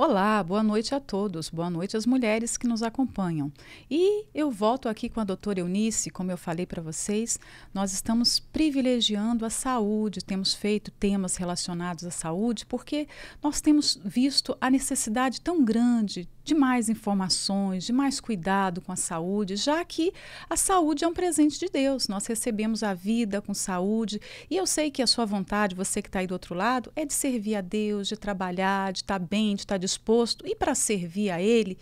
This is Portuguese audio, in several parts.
Olá, boa noite a todos, boa noite às mulheres que nos acompanham. E eu volto aqui com a doutora Eunice, como eu falei para vocês, nós estamos privilegiando a saúde, temos feito temas relacionados à saúde, porque nós temos visto a necessidade tão grande de mais informações, de mais cuidado com a saúde, já que a saúde é um presente de Deus, nós recebemos a vida com saúde, e eu sei que a sua vontade, você que está aí do outro lado, é de servir a Deus, de trabalhar, de estar bem, de estar disposto, e para servir a Ele,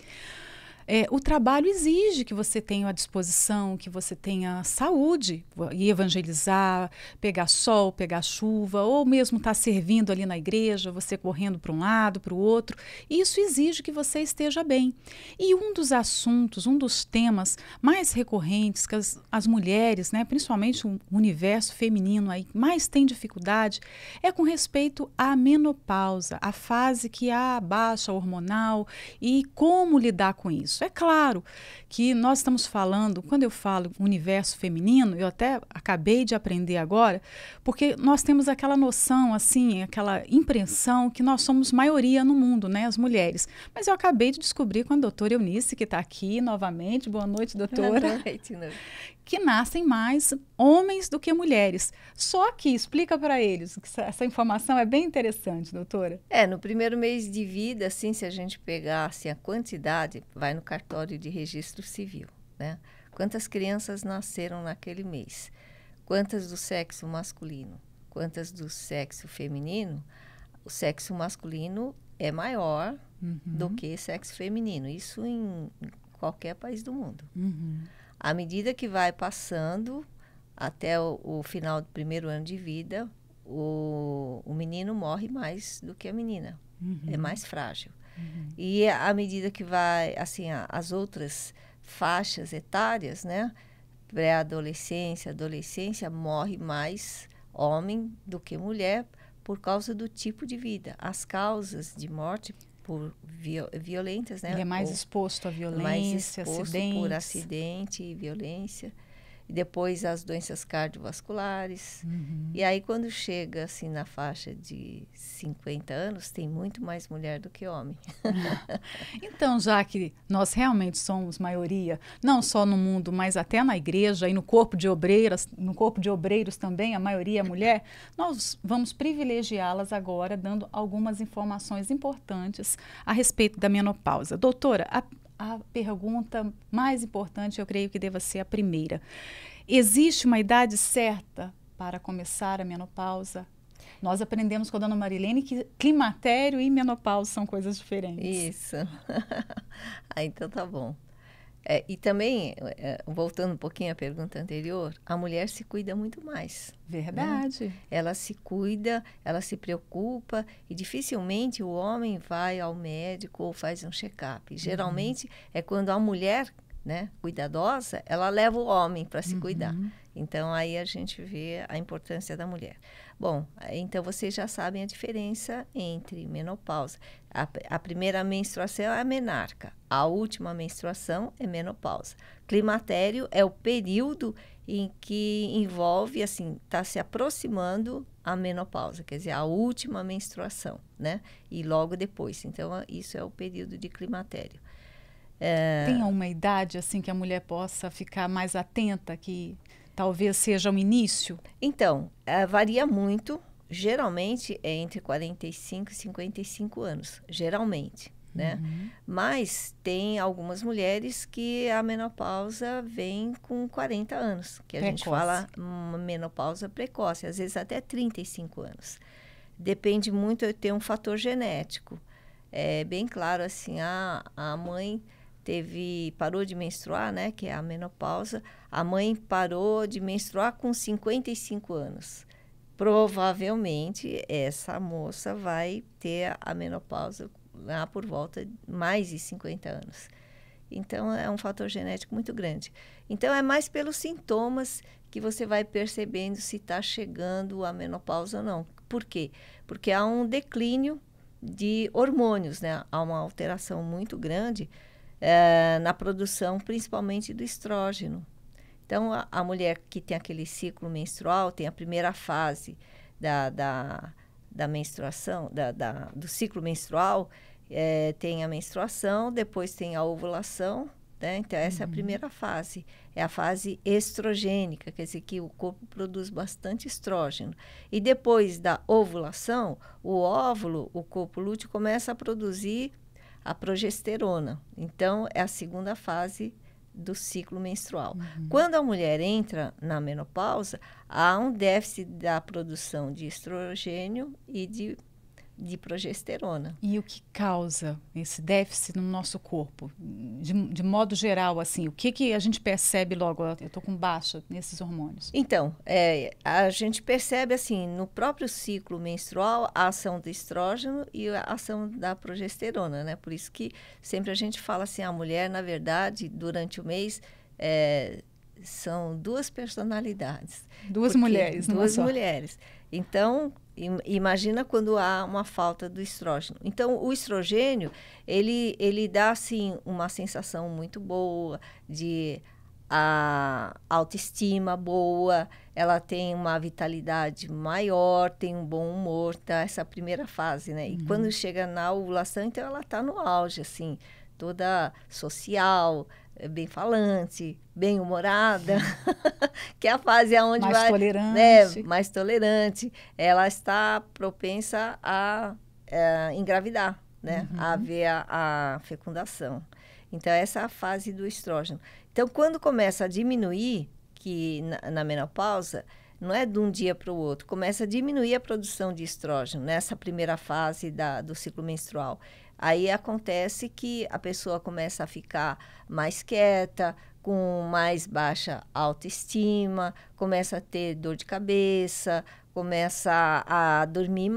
o trabalho exige que você tenha a disposição, que você tenha saúde, e evangelizar, pegar sol, pegar chuva, ou mesmo estar servindo ali na igreja, você correndo para um lado, para o outro. Isso exige que você esteja bem. E um dos assuntos, um dos temas mais recorrentes que as mulheres, né, principalmente o universo feminino, aí, mais tem dificuldade, é com respeito à menopausa, a fase que há a baixa hormonal e como lidar com isso. É claro que nós estamos falando, quando eu falo universo feminino, eu até acabei de aprender agora, porque nós temos aquela noção, assim, aquela impressão que nós somos maioria no mundo, né, as mulheres. Mas eu acabei de descobrir com a doutora Eunice, que está aqui novamente, boa noite, doutora, Boa noite, Nanda. que nascem mais homens do que mulheres. Só que, explica para eles, que essa informação é bem interessante, doutora. No primeiro mês de vida, assim, se a gente pegar assim, a quantidade, vai no cartório de registro civil, né? Quantas crianças nasceram naquele mês? Quantas do sexo masculino? Quantas do sexo feminino? O sexo masculino é maior do que sexo feminino. Isso em qualquer país do mundo. À medida que vai passando, até o final do primeiro ano de vida, o menino morre mais do que a menina. É mais frágil. E à medida que vai, assim, as outras faixas etárias, né? Pré-adolescência, adolescência, morre mais homem do que mulher por causa do tipo de vida. As causas de morte por violentas, né? Ele é mais exposto à violência, mais exposto acidentes. por acidente e violência. E depois as doenças cardiovasculares. E aí, quando chega assim na faixa de 50 anos, tem muito mais mulher do que homem. Então, já que nós realmente somos maioria, não só no mundo, mas até na igreja e no corpo de obreiras, no corpo de obreiros também, a maioria é mulher, nós vamos privilegiá-las agora, dando algumas informações importantes a respeito da menopausa. Doutora, a pergunta mais importante, eu creio que deva ser a primeira. Existe uma idade certa para começar a menopausa? Nós aprendemos com a dona Marilene que climatério e menopausa são coisas diferentes. Isso. Então tá bom. E também, voltando um pouquinho à pergunta anterior, a mulher se cuida muito mais. Verdade. Né? Ela se cuida, ela se preocupa e dificilmente o homem vai ao médico ou faz um check-up. Geralmente é quando a mulher, né, cuidadosa, ela leva o homem para se cuidar. Então aí a gente vê a importância da mulher. Bom, então vocês já sabem a diferença entre menopausa. A primeira menstruação é a menarca, a última menstruação é menopausa. Climatério é o período em que envolve, assim, está se aproximando a menopausa, quer dizer, a última menstruação, né? E logo depois. Então, isso é o período de climatério. Tem uma idade, assim, que a mulher possa ficar mais atenta, que talvez seja o início? Então, varia muito. Geralmente é entre 45 e 55 anos, geralmente, né? Mas tem algumas mulheres que a menopausa vem com 40 anos, que a gente fala uma menopausa precoce, às vezes até 35 anos. Depende muito, tem um fator genético. É bem claro, assim, a mãe parou de menstruar, né, que é a menopausa, a mãe parou de menstruar com 55 anos. Provavelmente, essa moça vai ter a menopausa lá por volta de mais de 50 anos. Então, é um fator genético muito grande. Então, é mais pelos sintomas que você vai percebendo se está chegando a menopausa ou não. Por quê? Porque há um declínio de hormônios, né? Há uma alteração muito grande na produção, principalmente do estrógeno. Então, a mulher que tem aquele ciclo menstrual, tem a primeira fase da menstruação, do ciclo menstrual, tem a menstruação, depois tem a ovulação, né? Então, essa é a primeira fase. É a fase estrogênica, quer dizer que o corpo produz bastante estrógeno. E depois da ovulação, o óvulo, o corpo lúteo, começa a produzir a progesterona. Então, é a segunda fase do ciclo menstrual. Quando a mulher entra na menopausa, há um déficit da produção de estrogênio e de progesterona. E o que causa esse déficit no nosso corpo? De modo geral, assim, o que a gente percebe logo? Eu estou com baixa nesses hormônios. Então, a gente percebe, assim, no próprio ciclo menstrual, a ação do estrógeno e a ação da progesterona, né? Por isso que sempre a gente fala assim, a mulher, na verdade, durante o mês, são duas personalidades. Duas mulheres, não duas só. mulheres. Então, imagina quando há uma falta do estrógeno. Então, o estrogênio, ele dá, assim, uma sensação muito boa de autoestima boa, ela tem uma vitalidade maior, tem um bom humor, tá? Essa primeira fase, né? E quando chega na ovulação, então ela está no auge, assim, toda social, bem falante, bem humorada, que é a fase onde mais vai tolerante. mais tolerante, ela está propensa a engravidar, né? A haver a fecundação. Então essa é a fase do estrógeno. Então quando começa a diminuir, que na menopausa não é de um dia para o outro, começa a diminuir a produção de estrógeno nessa primeira fase do ciclo menstrual. Aí acontece que a pessoa começa a ficar mais quieta, com mais baixa autoestima, começa a ter dor de cabeça, começa a dormir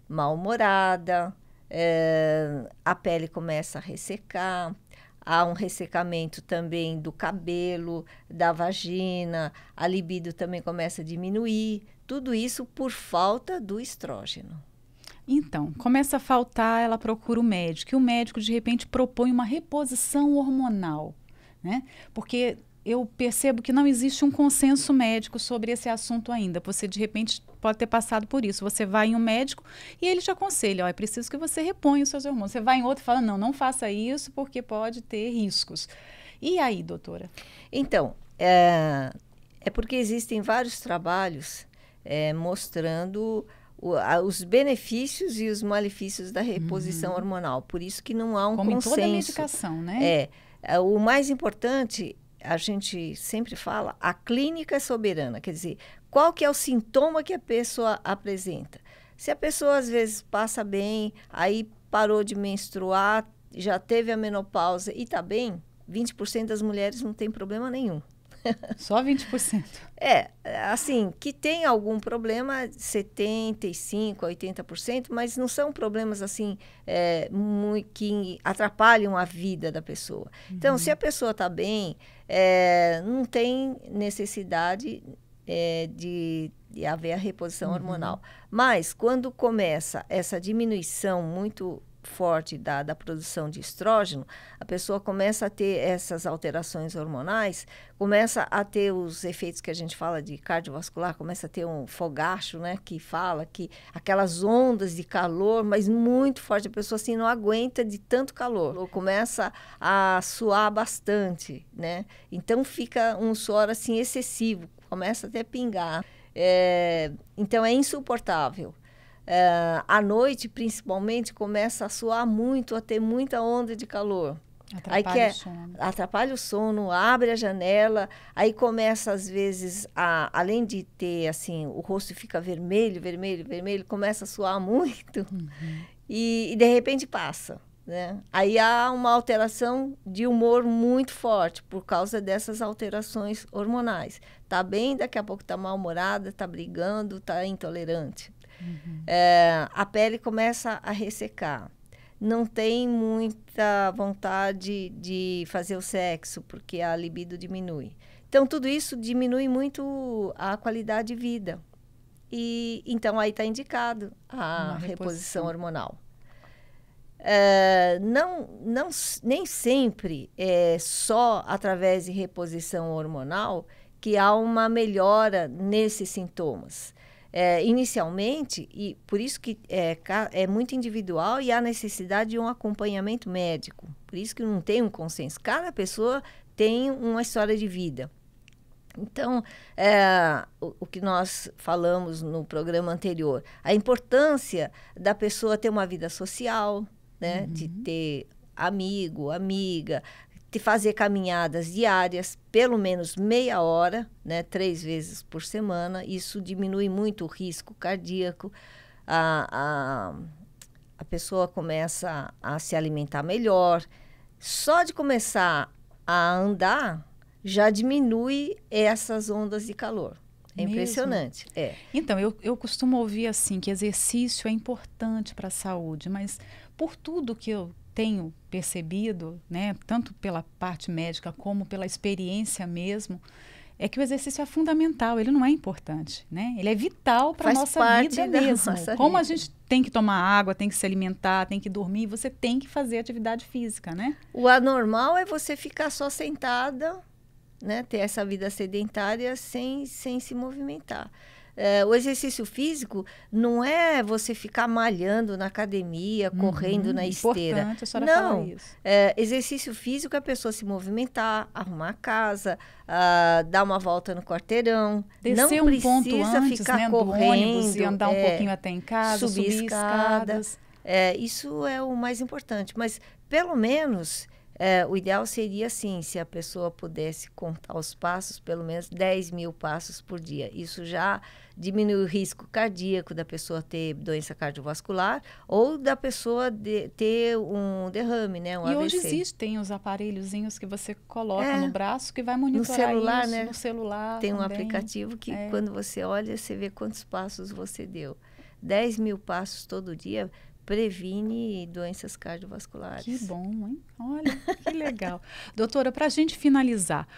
mal-humorada, a pele começa a ressecar, há um ressecamento também do cabelo, da vagina, a libido também começa a diminuir, tudo isso por falta do estrógeno. Então, começa a faltar, ela procura o médico, e o médico, de repente, propõe uma reposição hormonal, né? Porque eu percebo que não existe um consenso médico sobre esse assunto ainda. Você, de repente, pode ter passado por isso. Você vai em um médico e ele te aconselha, é preciso que você reponha os seus hormônios. Você vai em outro e fala, não faça isso porque pode ter riscos. E aí, doutora? Então, é porque existem vários trabalhos mostrando os benefícios e os malefícios da reposição hormonal. Por isso que não há um como consenso. Como em toda medicação, né? O mais importante, a gente sempre fala, a clínica é soberana. Quer dizer, qual que é o sintoma que a pessoa apresenta? Se a pessoa, às vezes, passa bem, aí parou de menstruar, já teve a menopausa e está bem, 20% das mulheres não tem problema nenhum. Só 20%? Assim, que tem algum problema, 75% a 80%, mas não são problemas assim que atrapalham a vida da pessoa. Então, se a pessoa está bem, não tem necessidade de haver a reposição hormonal. Mas, quando começa essa diminuição muito forte da produção de estrógeno, a pessoa começa a ter essas alterações hormonais, começa a ter os efeitos que a gente fala de cardiovascular, começa a ter um fogacho, né, que fala que aquelas ondas de calor, mas muito forte, a pessoa assim não aguenta de tanto calor, começa a suar bastante, né? Então fica um suor assim excessivo, começa até a pingar. Então é insuportável. À noite, principalmente, começa a suar muito, a ter muita onda de calor. Atrapalha o sono. Atrapalha o sono, abre a janela, aí começa, às vezes, além de ter, assim, o rosto fica vermelho, começa a suar muito e de repente passa, né? Aí há uma alteração de humor muito forte por causa dessas alterações hormonais. Tá bem, daqui a pouco tá mal-humorada, tá brigando, tá intolerante. A pele começa a ressecar. Não tem muita vontade de fazer o sexo, porque a libido diminui. Então, tudo isso diminui muito a qualidade de vida. E então, aí está indicado a reposição hormonal. Nem sempre é só através de reposição hormonal que há uma melhora nesses sintomas. inicialmente, e por isso que é muito individual e há necessidade de um acompanhamento médico. Por isso que não tem um consenso. Cada pessoa tem uma história de vida. Então, o que nós falamos no programa anterior, a importância da pessoa ter uma vida social, né? De ter amigo, amiga, de fazer caminhadas diárias, pelo menos meia hora, né? 3 vezes por semana. Isso diminui muito o risco cardíaco. A pessoa começa a se alimentar melhor. Só de começar a andar, já diminui essas ondas de calor. É impressionante. Então, eu costumo ouvir assim, que exercício é importante para a saúde, mas por tudo que eu tenho percebido, né, tanto pela parte médica como pela experiência mesmo, é que o exercício é fundamental, ele não é importante, né? Ele é vital para a nossa vida mesmo. Como a gente tem que tomar água, tem que se alimentar, tem que dormir, você tem que fazer atividade física, né? O anormal é você ficar só sentada, né? Ter essa vida sedentária sem se movimentar. O exercício físico não é você ficar malhando na academia, correndo na esteira. Importante a senhora falar isso. Exercício físico é a pessoa se movimentar, arrumar a casa, dar uma volta no quarteirão. Descer não um ponto precisa antes, ficar né, correndo, do ônibus e andar um pouquinho até em casa, subir escadas. Isso é o mais importante. Mas, pelo menos, o ideal seria, assim, se a pessoa pudesse contar os passos, pelo menos 10 mil passos por dia. Isso já diminui o risco cardíaco da pessoa ter doença cardiovascular ou da pessoa ter um derrame, né? Um AVC. E hoje existem os aparelhozinhos que você coloca no braço que vai monitorar no celular, isso. Né? No celular tem também. Um aplicativo que quando você olha, você vê quantos passos você deu. 10 mil passos todo dia previne doenças cardiovasculares. Que bom, hein? Olha, que legal. Doutora, para a gente finalizar,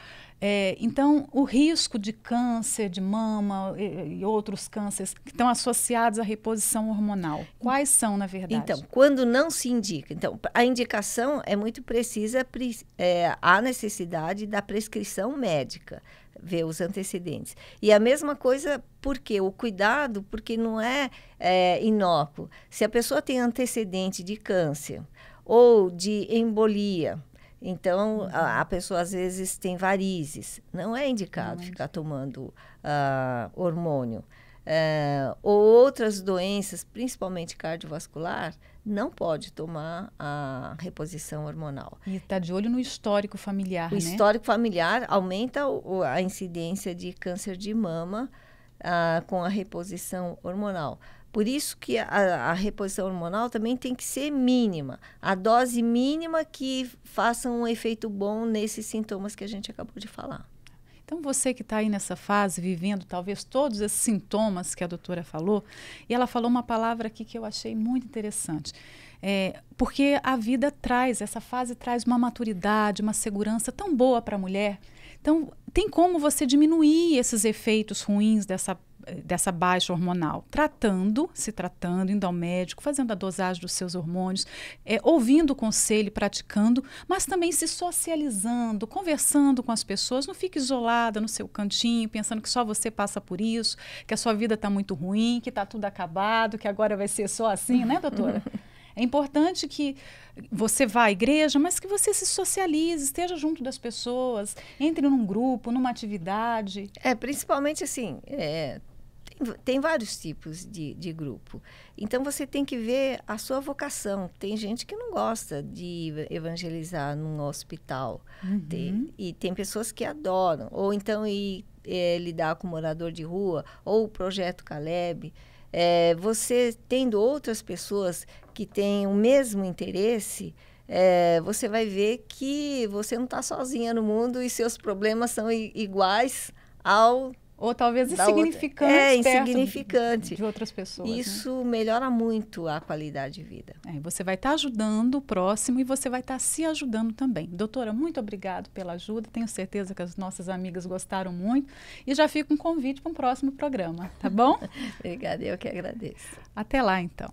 então, o risco de câncer de mama e outros cânceres que estão associados à reposição hormonal, quais são, na verdade? Então, quando não se indica, a indicação é muito precisa, há necessidade da prescrição médica, ver os antecedentes. E a mesma coisa, porque o cuidado, porque não é inócuo. Se a pessoa tem antecedente de câncer ou de embolia, então a pessoa às vezes tem varizes, não é indicado ficar tomando hormônio. Ou outras doenças, principalmente cardiovascular, não pode tomar a reposição hormonal. E está de olho no histórico familiar, né? O histórico familiar aumenta a incidência de câncer de mama com a reposição hormonal. Por isso que a reposição hormonal também tem que ser mínima. A dose mínima que faça um efeito bom nesses sintomas que a gente acabou de falar. Então, você que está aí nessa fase, vivendo talvez todos esses sintomas que a doutora falou, e ela falou uma palavra aqui que eu achei muito interessante. Porque a vida essa fase traz uma maturidade, uma segurança tão boa para a mulher. Então, tem como você diminuir esses efeitos ruins dessa baixa hormonal, se tratando, indo ao médico, fazendo a dosagem dos seus hormônios, ouvindo o conselho, praticando, mas também se socializando, conversando com as pessoas. Não fique isolada no seu cantinho, pensando que só você passa por isso, que a sua vida está muito ruim, que está tudo acabado, que agora vai ser só assim, né, doutora? É importante que você vá à igreja, mas que você se socialize, esteja junto das pessoas, entre num grupo, numa atividade. Principalmente assim, tem vários tipos de grupo. Então, você tem que ver a sua vocação. Tem gente que não gosta de evangelizar num hospital. E tem pessoas que adoram. Ou então ir lidar com morador de rua, ou o Projeto Caleb. Você tendo outras pessoas que têm o mesmo interesse, você vai ver que você não está sozinha no mundo e seus problemas são iguais ao... Ou talvez insignificantes insignificante de outras pessoas. Isso melhora muito a qualidade de vida. Você vai estar ajudando o próximo e você vai estar se ajudando também. Doutora, muito obrigada pela ajuda. Tenho certeza que as nossas amigas gostaram muito. E já fica um convite para um próximo programa, tá bom? Obrigada, eu que agradeço. Até lá, então.